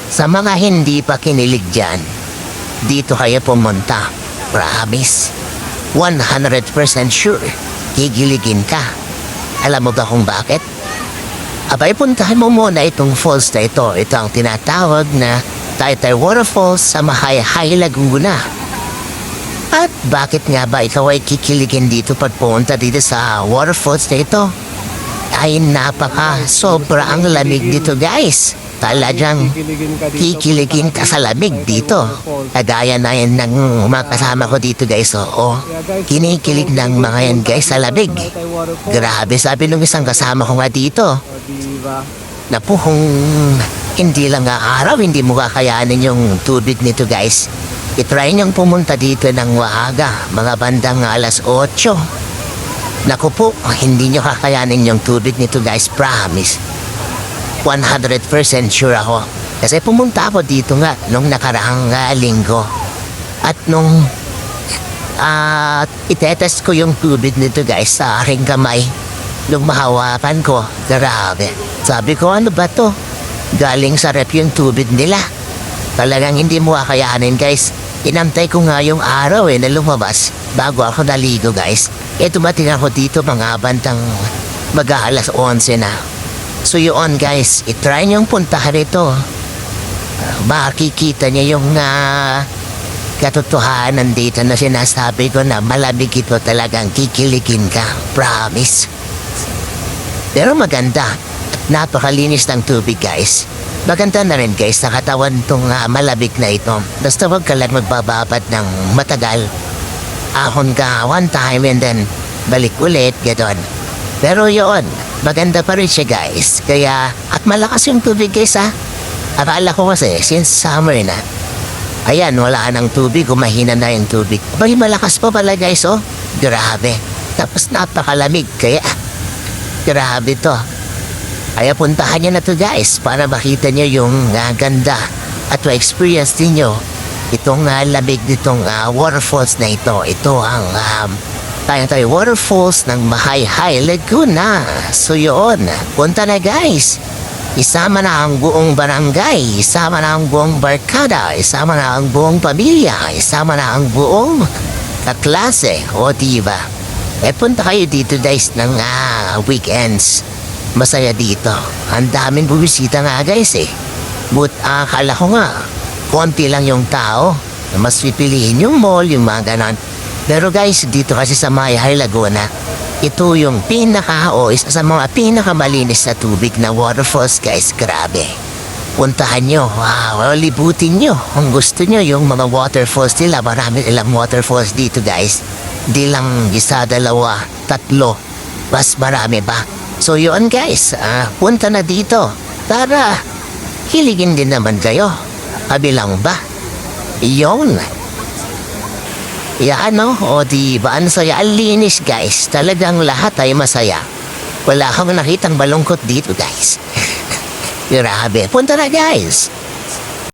Sa mga hindi pa kinilig dyan, dito kayo pumunta. Promise. 100% sure. Kikiligin ka. Alam mo ba kung bakit? Abay, puntahan mo muna itong falls na ito. Ito ang tinatawag na Taytay Waterfalls sa Mahayhay, Laguna. At bakit nga ba ikaw ay kikiligin dito pag pumunta dito sa waterfalls na ito? Ay sobra ang lamig dito, guys. Talagang kikiligin ka sa lamig dito. Kagaya na yan ng mga kasama ko dito, guys. Oo, kinikilig ng mga yan, guys, sa lamig. Grabe, sabi nung isang kasama ko nga dito, na kung hindi lang nga araw, hindi mo kakayanin yung tubig nito, guys. I-try niyong pumunta dito ng maaga, mga bandang alas 8. Naku po, hindi niyo kakayanin yung tubig nito, guys, promise. 100% sure ako. Kasi pumunta ako dito nga nung nakaraang linggo. At nung itetest ko yung tubig nito, guys, sa aking kamay. Nung mahawakan ko, grabe. Sabi ko, ano ba to? Galing sa rep yung tubig nila. Talagang hindi mo kakayanin, guys. Inantay ko nga yung araw na lumabas bago ako naligo, guys. Dumating ako dito mga bandang mag-aalas 11 na. So yun, guys, itry niyong puntahan ito. Makikita niya yung katotohanan dito na sinasabi ko na malamig ito, talagang kikiligin ka. Promise. Pero maganda. Napakalinis ng tubig, guys. Maganda na rin, guys, sa katawan tong malabig na ito. Basta wag ka lang magbababad ng matagal. Ahon ka one time and then balik ulit, gano'n. Pero yun, maganda pa rin siya, guys. Kaya, at malakas yung tubig, guys, ha. Akala ko kasi, since summer na, ayan, wala ng tubig, mahina na yung tubig. Bali, malakas pa pala, guys, oh. Grabe. Tapos napakalamig, kaya, grabe to. Kaya puntahan niyo na to, guys, para makita niyo yung ganda at ma-experience niyo itong lamig nitong waterfalls na ito. Ito ang Taytay Waterfalls ng Mahayhay, Laguna. So yun, punta na, guys. Isama na ang buong barangay, isama na ang buong barkada, isama na ang buong pamilya, isama na ang buong kaklase. O diba? Punta kayo dito, guys, ng weekends. Masaya dito. Ang daming bumisita nga, guys, But akala ko nga, konti lang yung tao. Mas pipiliin yung mall, yung mga ganon. Pero, guys, dito kasi sa Mahayhay, Laguna, ito yung isa sa mga pinakamalinis na tubig na waterfalls, guys. Grabe. Puntahan nyo. Wow, libutin nyo. Kung gusto nyo yung mga waterfalls nila, marami ilang waterfalls dito, guys. Di lang isa, dalawa, tatlo. Mas marami ba? So yun, guys, punta na dito. Tara, hiligin din naman kayo. Kabilang ba? Yun. Yan, no? O diba, ang saya, ang linis, guys. Talagang lahat ay masaya. Wala akong nakitang malungkot dito, guys. Grabe, punta na, guys.